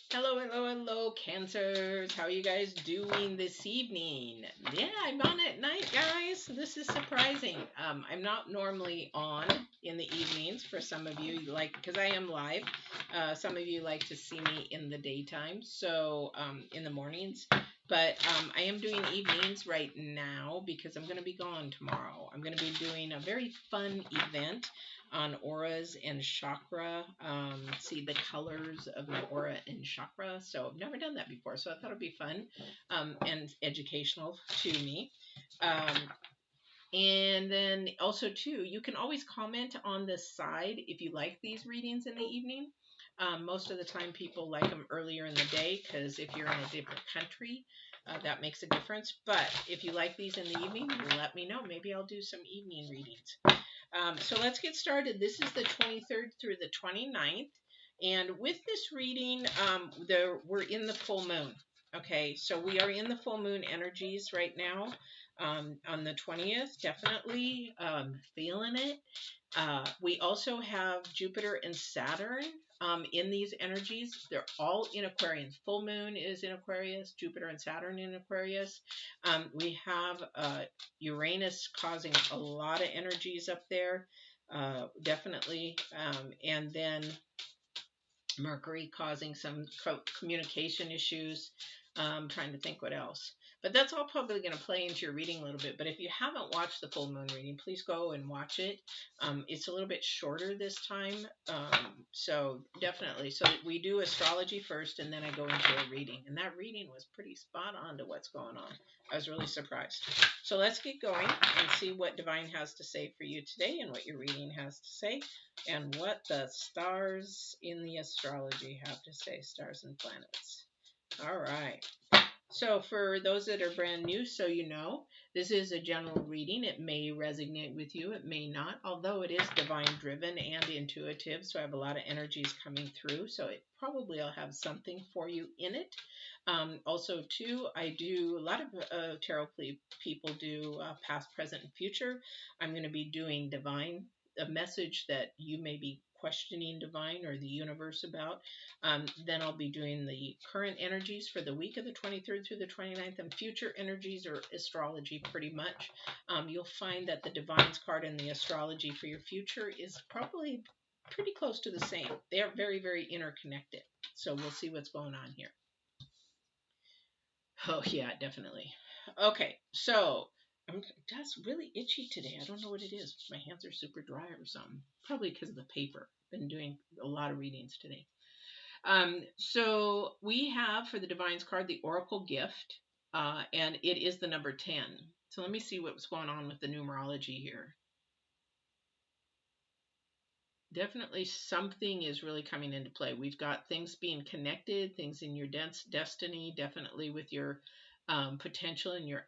Hello, hello, hello, Cancers. How are you guys doing this evening? Yeah, I'm on at night, guys. This is surprising. I'm not normally on in the evenings. For some of you, like, because I am live. Some of you like to see me in the daytime, so in the mornings. But I am doing evenings right now because I'm going to be gone tomorrow. I'm going to be doing a very fun event on auras and chakra. See the colors of my aura and chakra. So I've never done that before. So I thought it'd be fun and educational to me. And then also too, you can always comment on the side if you like these readings in the evening. Most of the time people like them earlier in the day because if you're in a different country, that makes a difference. But if you like these in the evening, let me know. Maybe I'll do some evening readings. So let's get started. This is the 23rd through the 29th. And with this reading, we're in the full moon. Okay, so we are in the full moon energies right now on the 20th, definitely feeling it. We also have Jupiter and Saturn in these energies. They're all in Aquarius. Full moon is in Aquarius, Jupiter and Saturn in Aquarius. We have Uranus causing a lot of energies up there, definitely. And then Mercury causing some communication issues. Trying to think what else. But that's all probably going to play into your reading a little bit. But if you haven't watched the full moon reading, please go and watch it. It's a little bit shorter this time. So definitely. So we do astrology first, and then I go into a reading. And that reading was pretty spot on to what's going on. I was really surprised. So let's get going and see what Divine has to say for you today and what your reading has to say and what the stars in the astrology have to say, stars and planets. All right. So for those that are brand new, so you know, this is a general reading. It may resonate with you, it may not, although it is divine driven and intuitive. So I have a lot of energies coming through. So it probably will have something for you in it. Also, too, I do a lot of tarot people do past, present, and future. I'm going to be doing divine, a message that you may be questioning divine or the universe about. Then I'll be doing the current energies for the week of the 23rd through the 29th and future energies or astrology pretty much. You'll find that the Divine's card and the astrology for your future is probably pretty close to the same. They are very, very interconnected. So we'll see what's going on here. Oh, yeah, definitely. Okay, so I'm just really itchy today. I don't know what it is. My hands are super dry or something. Probably because of the paper. Been doing a lot of readings today. So we have for the Divine's card the Oracle gift, and it is the number 10. So let me see what's going on with the numerology here. Definitely something is really coming into play. We've got things being connected, things in your destiny, definitely with your potential and your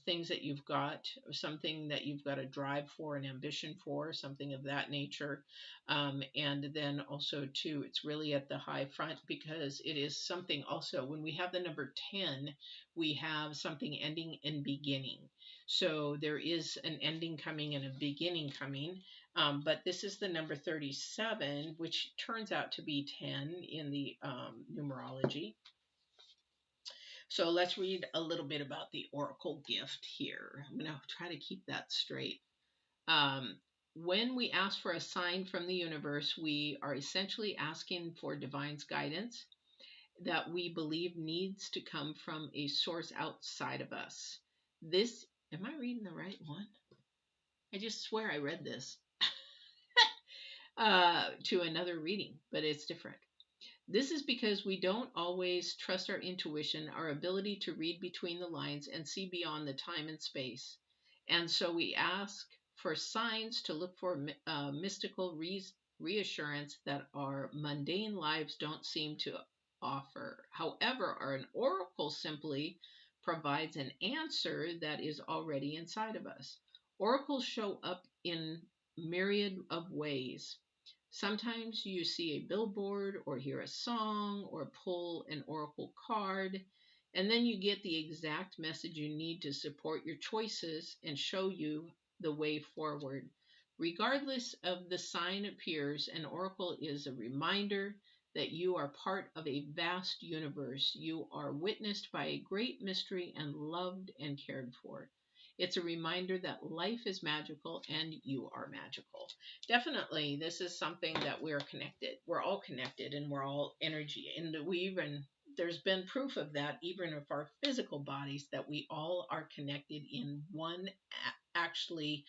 things that you've got, something that you've got a drive for, an ambition for, something of that nature. And then also, too, it's really at the high front because it is something also, when we have the number 10, we have something ending and beginning. So there is an ending coming and a beginning coming. But this is the number 37, which turns out to be 10 in the numerology. So let's read a little bit about the Oracle gift here. I'm going to try to keep that straight. When we ask for a sign from the universe, we are essentially asking for Divine's guidance that we believe needs to come from a source outside of us. This, am I reading the right one? I just swear I read this. To another reading, but it's different. This is because we don't always trust our intuition, our ability to read between the lines and see beyond the time and space. And so we ask for signs to look for mystical reassurance that our mundane lives don't seem to offer. However, an oracle simply provides an answer that is already inside of us. Oracles show up in myriad of ways. Sometimes you see a billboard or hear a song or pull an oracle card, and then you get the exact message you need to support your choices and show you the way forward. Regardless of the sign appears, an oracle is a reminder that you are part of a vast universe. You are witnessed by a great mystery and loved and cared for. It's a reminder that life is magical and you are magical. Definitely, this is something that we're connected. We're all connected and we're all energy. And there's been proof of that, even of our physical bodies, that we all are connected in one, actually,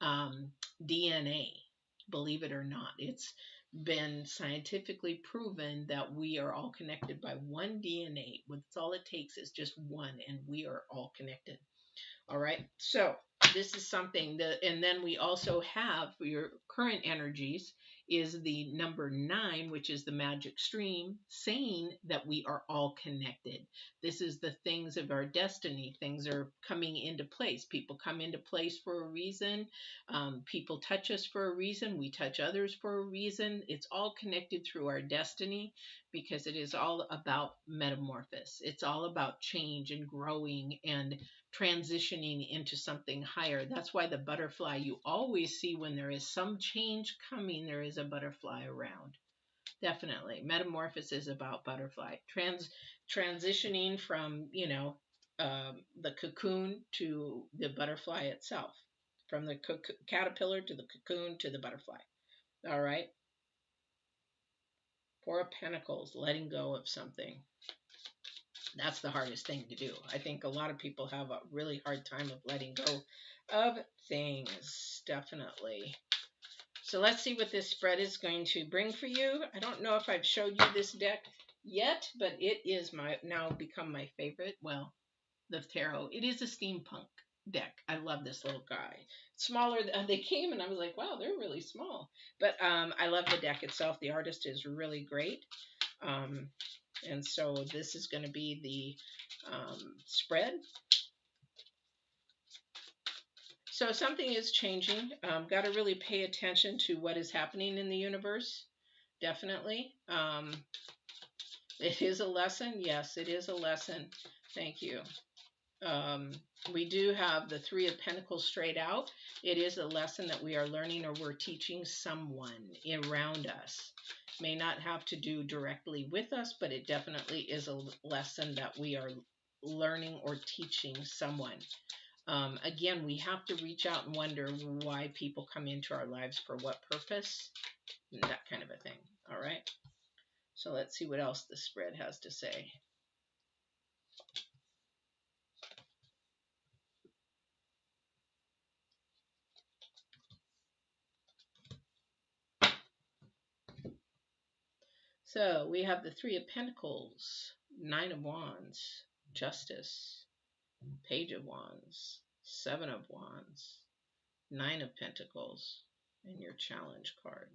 um, DNA. Believe it or not, it's been scientifically proven that we are all connected by one DNA. That's all it takes is just one, and we are all connected. All right. So this is something that, and then we also have for your current energies is the number 9, which is the magic stream, saying that we are all connected. This is the things of our destiny. Things are coming into place. People come into place for a reason. People touch us for a reason. We touch others for a reason. It's all connected through our destiny, because it is all about metamorphosis. It's all about change and growing and transitioning into something higher. That's why the butterfly, you always see when there is some change coming, there is a butterfly around. Definitely. Metamorphosis is about butterfly. Transitioning from, the cocoon to the butterfly itself. From the caterpillar to the cocoon to the butterfly. All right. 4 of Pentacles, letting go of something. That's the hardest thing to do. I think a lot of people have a really hard time of letting go of things. Definitely. So let's see what this spread is going to bring for you. I don't know if I've showed you this deck yet, but it is now become my favorite. Well, the tarot. It is a steampunk deck. I love this little guy. Smaller. They came and I was like, wow, they're really small. But I love the deck itself. The artist is really great. And so this is going to be the spread. So something is changing. Got to really pay attention to what is happening in the universe. Definitely. It is a lesson. Yes, it is a lesson. Thank you. We do have the 3 of Pentacles straight out. It is a lesson that we are learning or we're teaching someone around us. May not have to do directly with us, but it definitely is a lesson that we are learning or teaching someone. Again, we have to reach out and wonder why people come into our lives, for what purpose, that kind of a thing. All right. So let's see what else the spread has to say. So we have the 3 of Pentacles, 9 of Wands, Justice, Page of Wands, 7 of Wands, 9 of Pentacles, and your challenge card.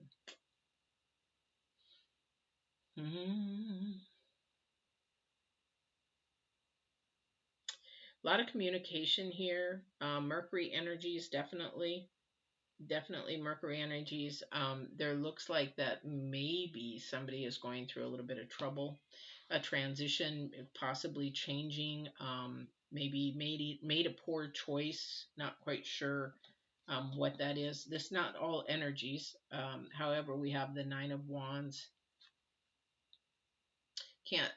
A lot of communication here. Mercury energies, definitely Mercury energies. There looks like that maybe somebody is going through a little bit of trouble, a transition, possibly changing, maybe made a poor choice, not quite sure what that is. This not all energies. However, we have the 9 of Wands.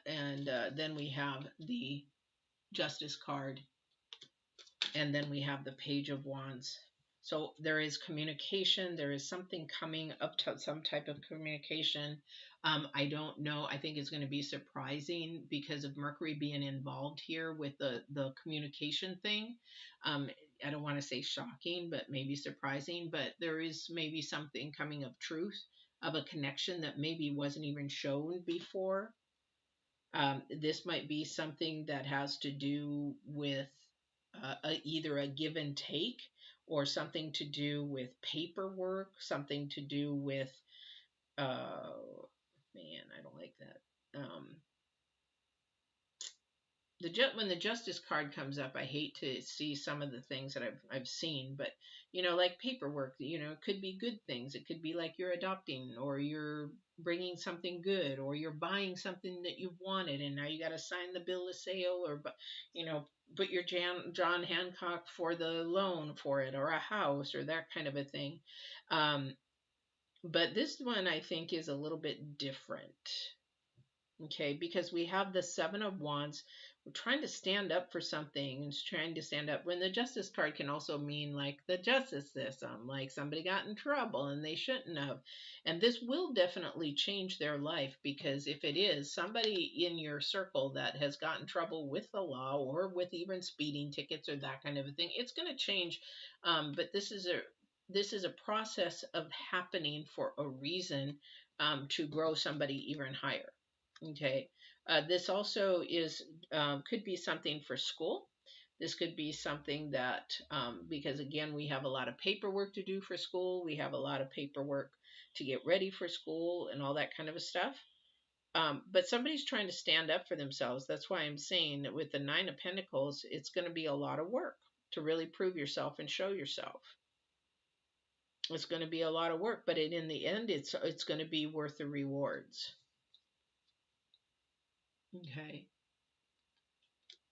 Then we have the Justice card, and then we have the Page of Wands. So there is communication. There is something coming up to some type of communication. I don't know. I think it's going to be surprising because of Mercury being involved here with the communication thing. I don't want to say shocking, but maybe surprising. But there is maybe something coming of truth, of a connection that maybe wasn't even shown before. This might be something that has to do with either a give and take, or something to do with paperwork, something to do with, man, I don't like that. When the Justice card comes up, I hate to see some of the things that I've seen, but like paperwork, it could be good things. It could be like you're adopting, or you're bringing something good, or you're buying something that you've wanted, and now you got to sign the bill of sale, or put your John Hancock for the loan for it, or a house, or that kind of a thing. But this one I think is a little bit different. Okay, because we have the Seven of Wands. We're trying to stand up for something and trying to stand up. When the Justice card can also mean like the justice system, like somebody got in trouble and they shouldn't have. And this will definitely change their life, because if it is somebody in your circle that has gotten in trouble with the law or with even speeding tickets or that kind of a thing, it's going to change. But this is a process of happening for a reason, to grow somebody even higher. Okay. This also is could be something for school. This could be something that, because again, we have a lot of paperwork to do for school. We have a lot of paperwork to get ready for school and all that kind of stuff. But somebody's trying to stand up for themselves. That's why I'm saying that with the Nine of Pentacles, it's going to be a lot of work to really prove yourself and show yourself. It's going to be a lot of work, but in the end, it's going to be worth the rewards. Okay.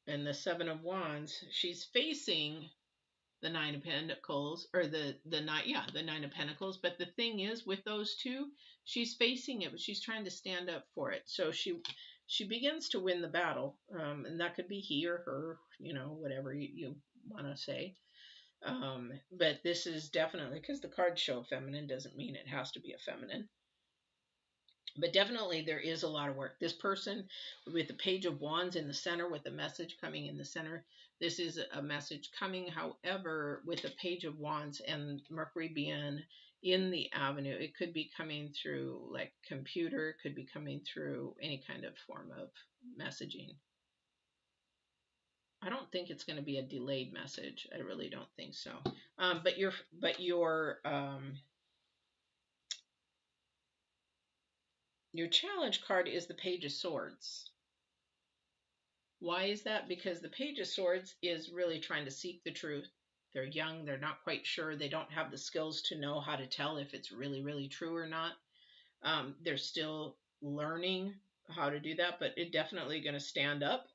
And the Seven of Wands, she's facing the Nine of Pentacles, or the Nine of Pentacles. But the thing is, with those two, she's facing it, but she's trying to stand up for it. So she begins to win the battle, and that could be he or her, whatever you want to say. But this is definitely, because the cards show feminine doesn't mean it has to be a feminine. But definitely there is a lot of work. This person with the Page of Wands in the center, with the message coming in the center, this is a message coming. However, with the Page of Wands and Mercury being in the avenue, it could be coming through like computer, could be coming through any kind of form of messaging. I don't think it's going to be a delayed message. I really don't think so. But your challenge card is the Page of Swords. Why is that? Because the Page of Swords is really trying to seek the truth. They're young. They're not quite sure. They don't have the skills to know how to tell if it's really, really true or not. They're still learning how to do that, but it's definitely going to stand up.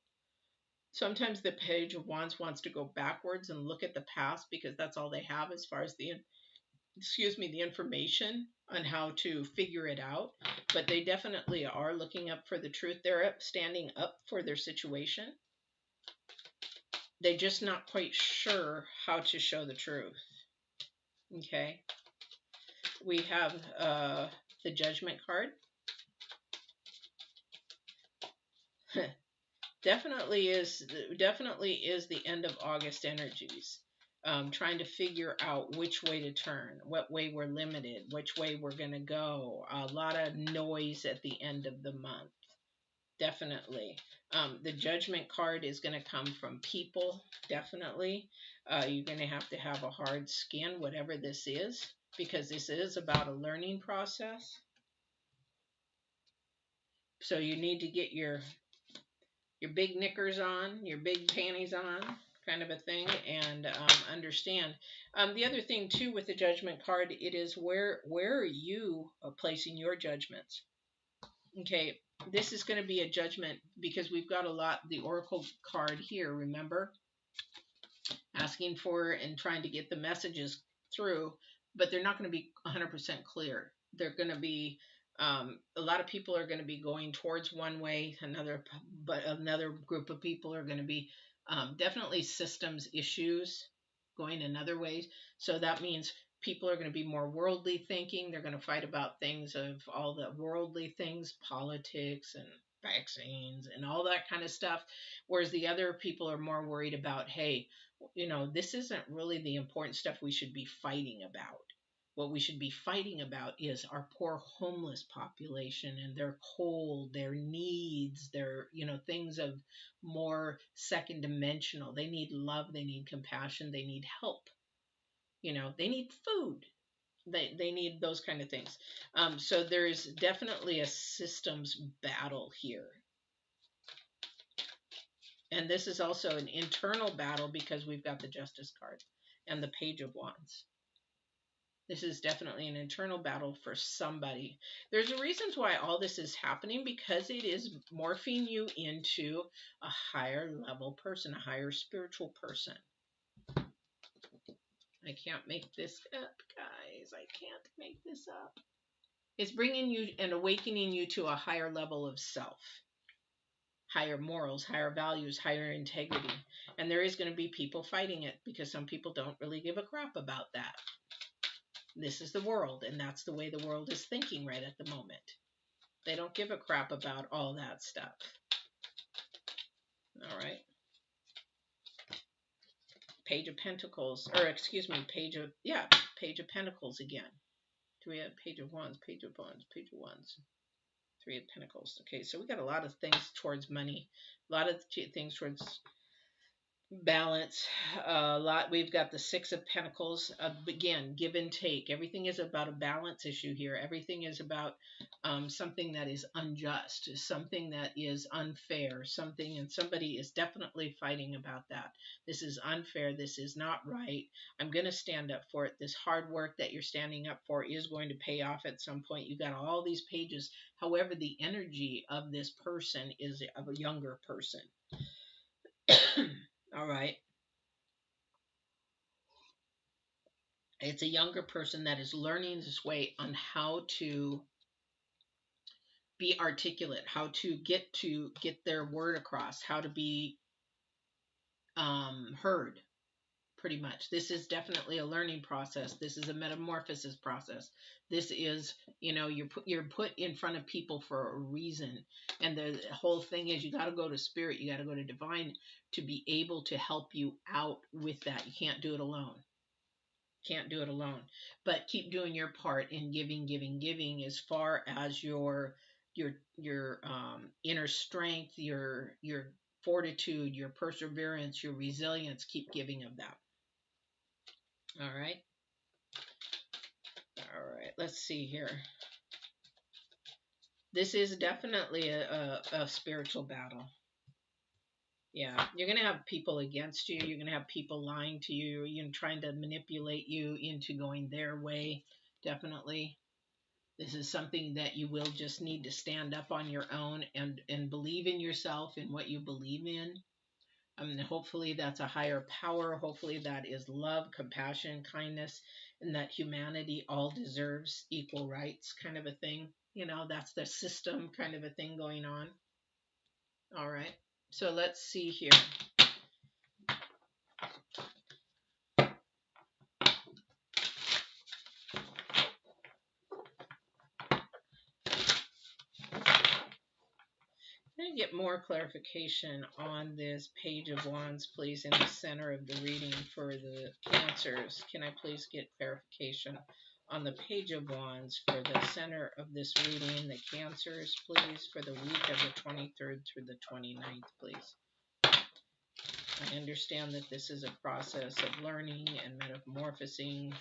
Sometimes the Page of Wands wants to go backwards and look at the past, because that's all they have as far as the information on how to figure it out. But they definitely are looking up for the truth. They're standing up for their situation. They're just not quite sure how to show the truth. Okay. We have the Judgment card. definitely is the end of August energies. Trying to figure out which way to turn, what way we're limited, which way we're going to go. A lot of noise at the end of the month. Definitely. The Judgment card is going to come from people. Definitely. You're going to have a hard skin, whatever this is, because this is about a learning process. So you need to get your big knickers on, your big panties on, kind of a thing, and understand. The other thing too with the Judgment card, it is where are you placing your judgments? Okay, this is going to be a judgment, because we've got the Oracle card here, remember? Asking for and trying to get the messages through, but they're not going to be 100% clear. They're going to be, a lot of people are going to be going towards one way, but another group of people are going to be definitely systems issues going another way. So that means people are going to be more worldly thinking. They're going to fight about things of all the worldly things, politics and vaccines and all that kind of stuff. Whereas the other people are more worried about, hey, this isn't really the important stuff we should be fighting about. What we should be fighting about is our poor homeless population and their cold, their needs, their, things of more second dimensional. They need love, they need compassion, they need help. They need food. They need those kind of things. So there's definitely a systems battle here. And this is also an internal battle, because we've got the Justice card and the Page of Wands. This is definitely an internal battle for somebody. There's reasons why all this is happening, because it is morphing you into a higher level person, a higher spiritual person. I can't make this up, guys. I can't make this up. It's bringing you and awakening you to a higher level of self, higher morals, higher values, higher integrity. And there is going to be people fighting it because some people don't really give a crap about that. This is the world, and that's the way the world is thinking right at the moment. They don't give a crap about all that stuff. All right. Page of Pentacles, or excuse me, Page of Pentacles again. Do we have Page of Wands, Page of Wands, Page of Wands, Three of Pentacles. Okay, so we got a lot of things towards money, a lot of things towards balance, a lot. We've got the Six of Pentacles. Again, give and take. Everything is about a balance issue here. Everything is about something that is unjust, something that is unfair, something, and somebody is definitely fighting about that. This is unfair. This is not right. I'm going to stand up for it. This hard work that you're standing up for is going to pay off at some point. You got all these pages. However, the energy of this person is of a younger person. All right. It's a younger person that is learning this way on how to be articulate, how to get their word across, how to be heard, pretty much. This is definitely a learning process. This is a metamorphosis process. This is, you're put in front of people for a reason. And the whole thing is you got to go to spirit, you got to go to divine to be able to help you out with that. You can't do it alone. Can't do it alone, but keep doing your part in giving as far as your inner strength, your fortitude, your perseverance, your resilience. Keep giving of that. All right. Let's see here. This is definitely a spiritual battle. Yeah, you're going to have people against you. You're going to have people lying to you, trying to manipulate you into going their way. Definitely. This is something that you will just need to stand up on your own and believe in yourself and what you believe in. Hopefully that's a higher power. Hopefully that is love, compassion, kindness, and that humanity all deserves equal rights kind of a thing. That's the system kind of a thing going on. All right. So let's see here. Can I get more clarification on this Page of Wands, please, in the center of the reading for the Cancers? Can I please get clarification on the Page of Wands for the center of this reading, the Cancers, please, for the week of the 23rd through the 29th, please? I understand that this is a process of learning and metamorphosing,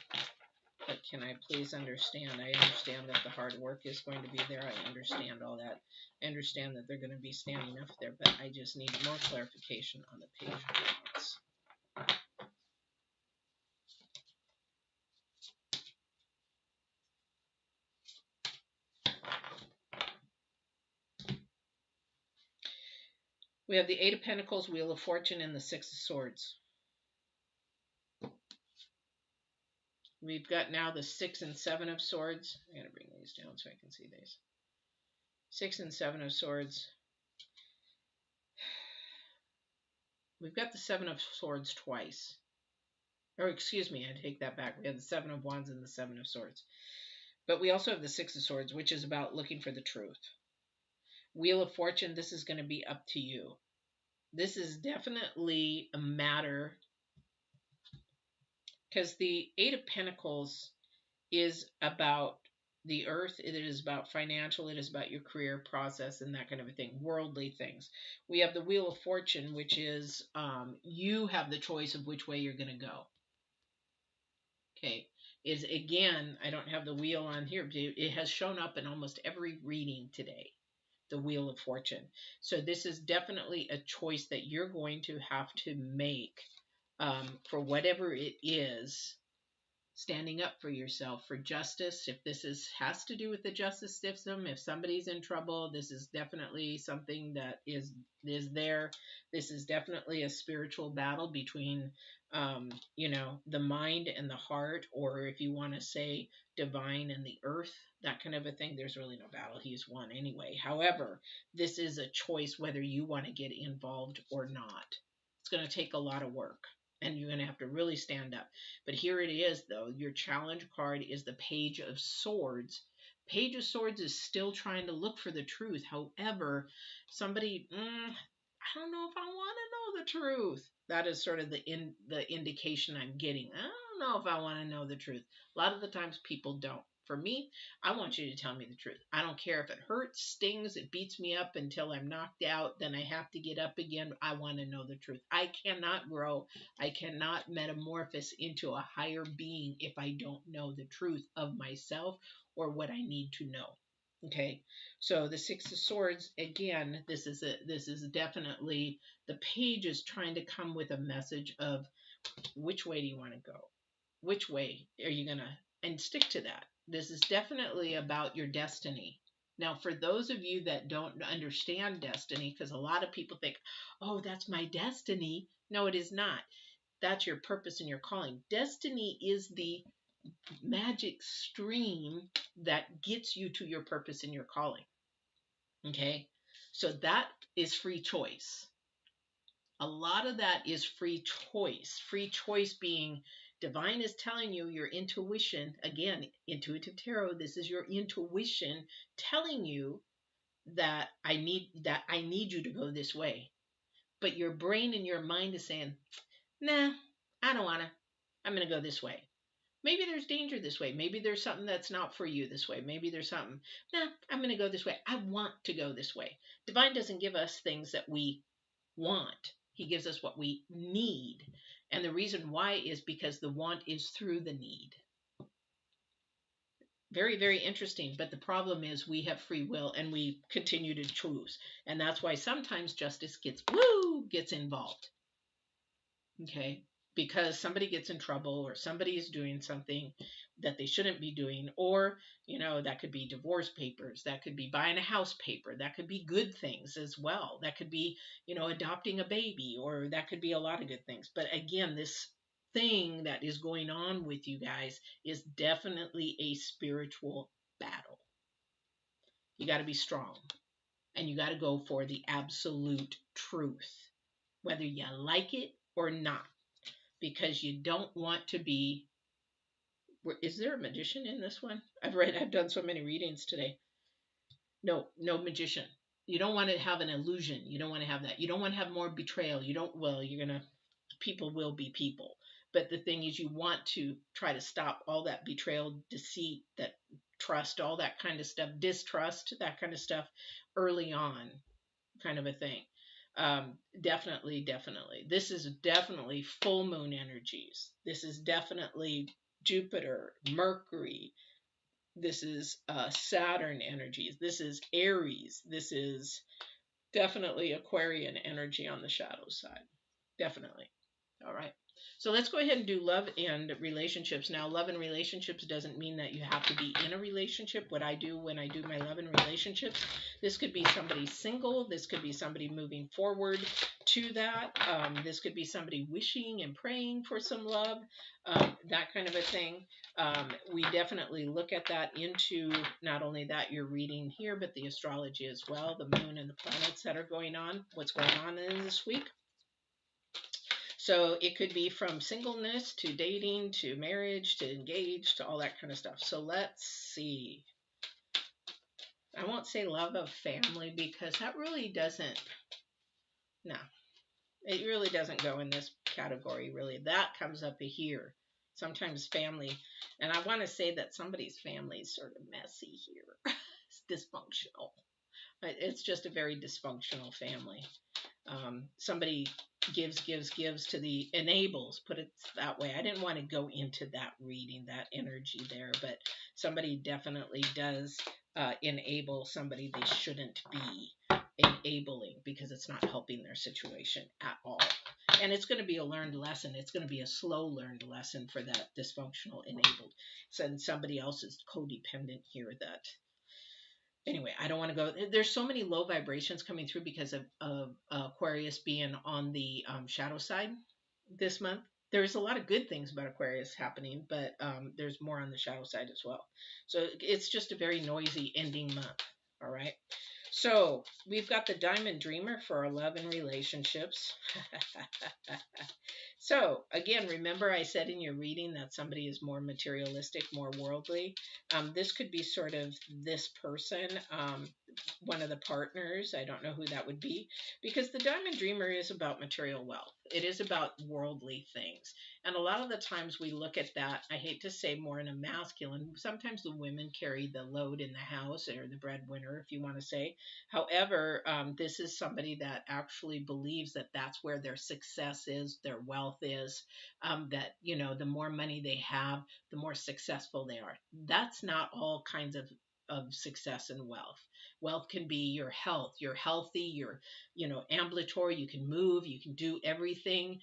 but can I please understand? I understand that the hard work is going to be there. I understand all that. I understand that they're going to be standing up there, but I just need more clarification on the Page of Wands. We have the Eight of Pentacles, Wheel of Fortune, and the Six of Swords. We've got now the Six and Seven of Swords. I'm going to bring these down so I can see these. Six and Seven of Swords. We've got the Seven of Swords twice. Or excuse me, I take that back. We have the Seven of Wands and the Seven of Swords. But we also have the Six of Swords, which is about looking for the truth. Wheel of Fortune, this is going to be up to you. This is definitely a matter, because the Eight of Pentacles is about the earth. It is about financial. It is about your career process and that kind of a thing, worldly things. We have the Wheel of Fortune, which is you have the choice of which way you're going to go. Okay. Is again, I don't have the wheel on here. It has shown up in almost every reading today, the Wheel of Fortune. So this is definitely a choice that you're going to have to make for whatever it is standing up for yourself, for justice. If this has to do with the justice system, if somebody's in trouble, this is definitely something that is there. This is definitely a spiritual battle between the mind and the heart, or if you want to say divine and the earth, that kind of a thing. There's really no battle. He's won anyway. However, this is a choice whether you want to get involved or not. It's going to take a lot of work, and you're going to have to really stand up. But here it is, though. Your challenge card is the Page of Swords. Page of Swords is still trying to look for the truth. However, somebody, I don't know if I want to know the truth. That is sort of the indication I'm getting. I don't know if I want to know the truth. A lot of the times people don't. For me, I want you to tell me the truth. I don't care if it hurts, stings, it beats me up until I'm knocked out, then I have to get up again. I want to know the truth. I cannot grow. I cannot metamorphose into a higher being if I don't know the truth of myself or what I need to know. Okay, so the Six of Swords, again, this is definitely, the page is trying to come with a message of which way do you want to go? Which way are you going to, and stick to that. This is definitely about your destiny. Now, for those of you that don't understand destiny, because a lot of people think, oh, that's my destiny. No, it is not. That's your purpose and your calling. Destiny is the magic stream that gets you to your purpose and your calling. Okay, so that is free choice. A lot of that is free choice. Free choice being divine is telling you, your intuition, again, intuitive tarot, this is your intuition telling you that I need you to go this way. But your brain and your mind is saying, nah, I don't want to. I'm going to go this way. Maybe there's danger this way. Maybe there's something that's not for you this way. Maybe there's something, nah, I'm going to go this way. I want to go this way. Divine doesn't give us things that we want. He gives us what we need. And the reason why is because the want is through the need. Very, very interesting. But the problem is we have free will and we continue to choose. And that's why sometimes justice gets involved. Okay? Because somebody gets in trouble or somebody is doing something that they shouldn't be doing, or, that could be divorce papers, that could be buying a house paper, that could be good things as well. That could be, adopting a baby, or that could be a lot of good things. But again, this thing that is going on with you guys is definitely a spiritual battle. You got to be strong and you got to go for the absolute truth, whether you like it or not. Because you don't want to be. Is there a magician in this one? I've done so many readings today. No magician. You don't want to have an illusion. You don't want to have that. You don't want to have more betrayal. People will be people. But the thing is, you want to try to stop all that betrayal, deceit, that trust, all that kind of stuff, distrust, that kind of stuff early on, kind of a thing. Definitely. This is definitely full moon energies. This is definitely Jupiter, Mercury. This is Saturn energies. This is Aries. This is definitely Aquarian energy on the shadow side. Definitely. All right. So let's go ahead and do love and relationships. Now, love and relationships doesn't mean that you have to be in a relationship. What I do when I do my love and relationships, this could be somebody single. This could be somebody moving forward to that. This could be somebody wishing and praying for some love, that kind of a thing. We definitely look at that into not only that you're reading here, but the astrology as well, the moon and the planets that are going on, what's going on in this week. So it could be from singleness to dating to marriage to engaged to all that kind of stuff. So let's see. I won't say love of family because that really doesn't, no, it really doesn't go in this category, really. That comes up here. Sometimes family, and I want to say that somebody's family is sort of messy here. It's dysfunctional. It's just a very dysfunctional family. Somebody gives to the enables, put it that way. I didn't want to go into that reading, that energy there, but somebody definitely does enable somebody they shouldn't be enabling because it's not helping their situation at all. And it's going to be a learned lesson. It's going to be a slow learned lesson for that dysfunctional enabled. So somebody else is codependent here that, anyway, I don't want to go. There's so many low vibrations coming through because of Aquarius being on the shadow side this month. There's a lot of good things about Aquarius happening, but there's more on the shadow side as well. So it's just a very noisy ending month. All right. So we've got the Diamond Dreamer for our love and relationships. So again, remember I said in your reading that somebody is more materialistic, more worldly. This could be sort of this person, one of the partners. I don't know who that would be, because the Diamond Dreamer is about material wealth. It is about worldly things. And a lot of the times we look at that, I hate to say more in a masculine, sometimes the women carry the load in the house, or the breadwinner, if you want to say. However, this is somebody that actually believes that that's where their success is, their wealth is, that, you know, the more money they have, the more successful they are. That's not all kinds of success and wealth. Wealth can be your health. You're healthy, you're, you know, ambulatory, you can move, you can do everything.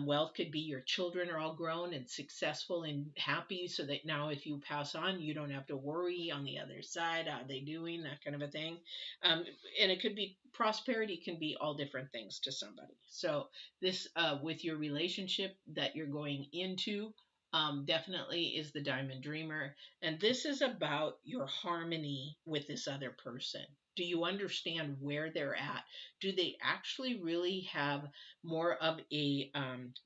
Wealth could be your children are all grown and successful and happy, so that now if you pass on, you don't have to worry on the other side, how are they doing, that kind of a thing. And it could be prosperity, can be all different things to somebody. So this, with your relationship that you're going into, definitely is the Diamond Dreamer. And this is about your harmony with this other person. Do you understand where they're at? Do they actually really have more of a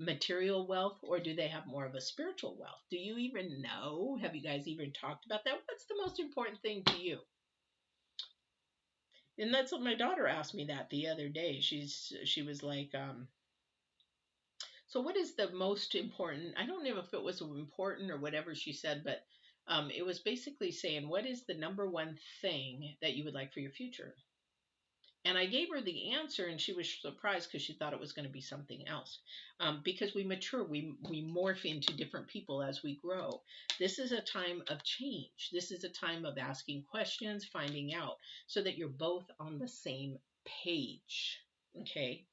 material wealth, or do they have more of a spiritual wealth? Do you even know? Have you guys even talked about that? What's the most important thing to you? And that's what my daughter asked me that the other day. She was like, so what is the most important? I don't know if it was important or whatever she said, but it was basically saying, what is the number one thing that you would like for your future? And I gave her the answer, and she was surprised because she thought it was going to be something else. Because we mature, we morph into different people as we grow. This is a time of change. This is a time of asking questions, finding out, so that you're both on the same page. Okay.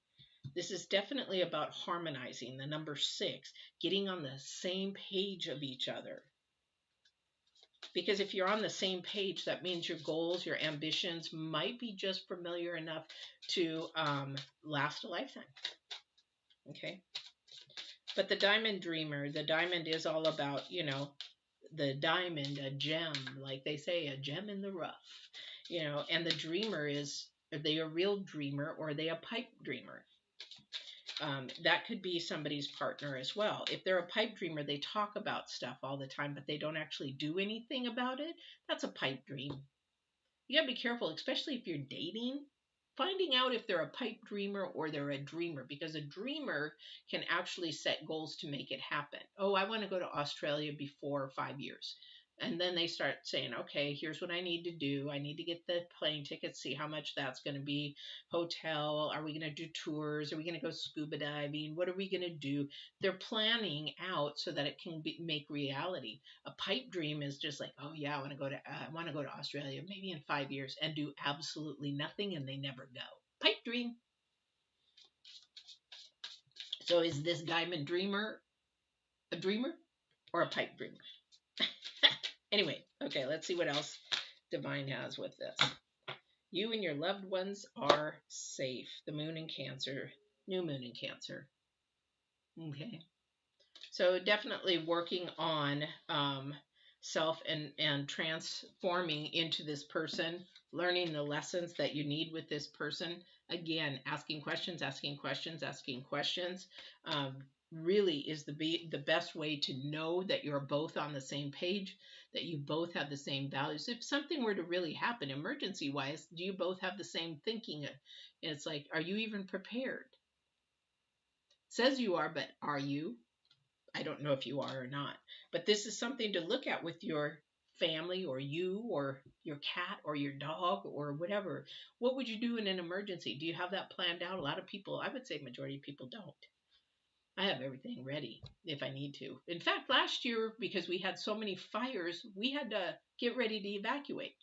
This is definitely about harmonizing, the number 6, getting on the same page of each other. Because if you're on the same page, that means your goals, your ambitions might be just familiar enough to last a lifetime. Okay. But the Diamond Dreamer, the diamond is all about, you know, the diamond, a gem, like they say, a gem in the rough, you know, and the dreamer is, are they a real dreamer, or are they a pipe dreamer? That could be somebody's partner as well. If they're a pipe dreamer, they talk about stuff all the time, but they don't actually do anything about it. That's a pipe dream. You gotta be careful, especially if you're dating, finding out if they're a pipe dreamer or they're a dreamer, because a dreamer can actually set goals to make it happen. Oh, I want to go to Australia before 5 years. And then they start saying, okay, here's what I need to do. I need to get the plane tickets, see how much that's going to be. Hotel, are we going to do tours? Are we going to go scuba diving? What are we going to do? They're planning out so that it can make reality. A pipe dream is just like, oh yeah, I want to go to Australia maybe in 5 years, and do absolutely nothing, and they never go. Pipe dream. So is this Diamond Dreamer a dreamer or a pipe dreamer? Anyway, okay, let's see what else Divine has with this. You and your loved ones are safe. The moon in Cancer, new moon in Cancer. Okay. So definitely working on self and transforming into this person, learning the lessons that you need with this person. Again, asking questions, asking questions, asking questions. Really is the best way to know that you're both on the same page, that you both have the same values. If something were to really happen emergency wise, do you both have the same thinking? And it's like, are you even prepared? Says you are, but are you? I don't know if you are or not, but this is something to look at with your family, or you, or your cat, or your dog, or whatever. What would you do in an emergency? Do you have that planned out? A lot of people, I would say majority of people don't. I have everything ready if I need to. In fact, last year, because we had so many fires, we had to get ready to evacuate.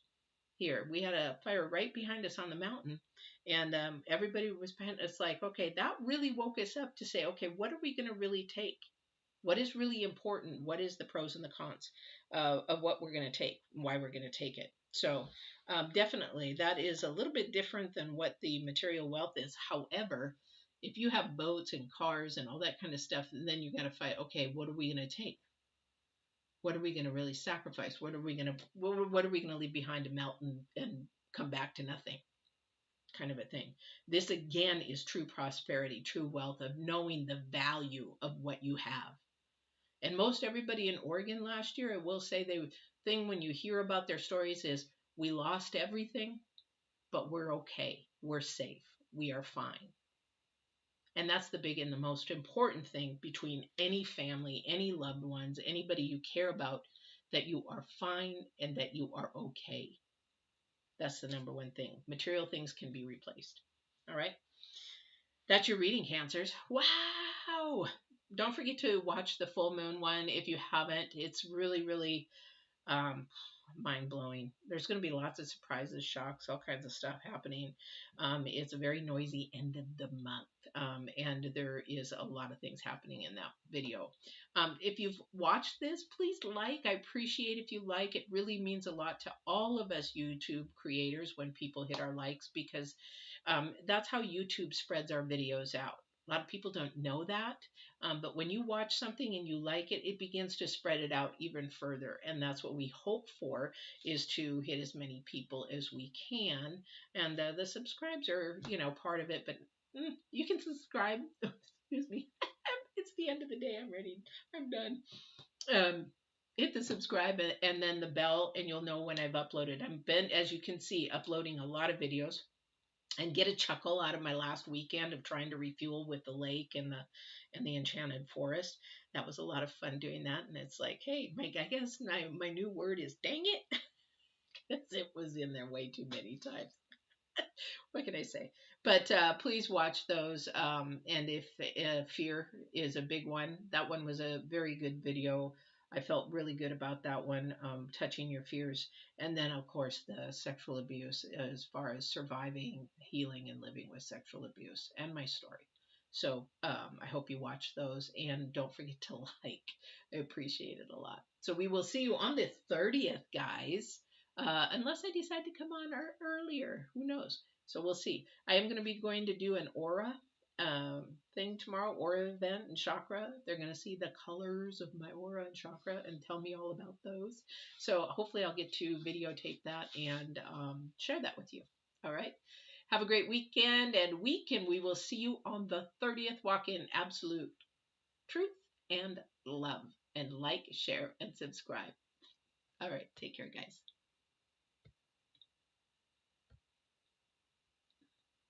here. We had a fire right behind us on the mountain, and everybody was behind. It's like, okay, that really woke us up to say, okay, what are we going to really take? What is really important? What is the pros and the cons of what we're going to take, why we're going to take it? So definitely that is a little bit different than what the material wealth is. However, if you have boats and cars and all that kind of stuff, then you got to fight, okay, what are we going to take? What are we going to really sacrifice? What are we going to leave behind to melt and come back to nothing? Kind of a thing. This again is true prosperity, true wealth of knowing the value of what you have. And most everybody in Oregon last year, I will say, the thing when you hear about their stories is, we lost everything, but we're okay. We're safe. We are fine. And that's the big and the most important thing between any family, any loved ones, anybody you care about, that you are fine and that you are okay. That's the number one thing. Material things can be replaced. All right. That's your reading, Cancers. Wow. Don't forget to watch the full moon one if you haven't. It's really, really mind-blowing. There's going to be lots of surprises, shocks, all kinds of stuff happening. It's a very noisy end of the month, and there is a lot of things happening in that video. If you've watched this, please like. I appreciate if you like. It really means a lot to all of us YouTube creators when people hit our likes, because that's how YouTube spreads our videos out. A lot of people don't know that, but when you watch something and you like it, it begins to spread it out even further. And that's what we hope for, is to hit as many people as we can. And the subscribes are, part of it, but you can subscribe. Excuse me. It's the end of the day. I'm ready. I'm done. Hit the subscribe and then the bell, and you'll know when I've uploaded. I've been, as you can see, uploading a lot of videos. And get a chuckle out of my last weekend of trying to refuel with the lake and the enchanted forest. That was a lot of fun doing that. And it's like, hey, I guess my new word is dang it, because it was in there way too many times. What can I say? But please watch those. And if fear is a big one, that one was a very good video. I felt really good about that one, touching your fears. And then, of course, the sexual abuse, as far as surviving, healing, and living with sexual abuse, and my story. So I hope you watch those, and don't forget to like. I appreciate it a lot. So we will see you on the 30th, guys, unless I decide to come on earlier. Who knows? So we'll see. I am going to be going to do an aura thing tomorrow, aura event and chakra. They're going to see the colors of my aura and chakra and tell me all about those. So hopefully I'll get to videotape that and share that with you. All right. Have a great weekend and week, and we will see you on the 30th. Walk in absolute truth and love, and like, share, and subscribe. All right. Take care, guys.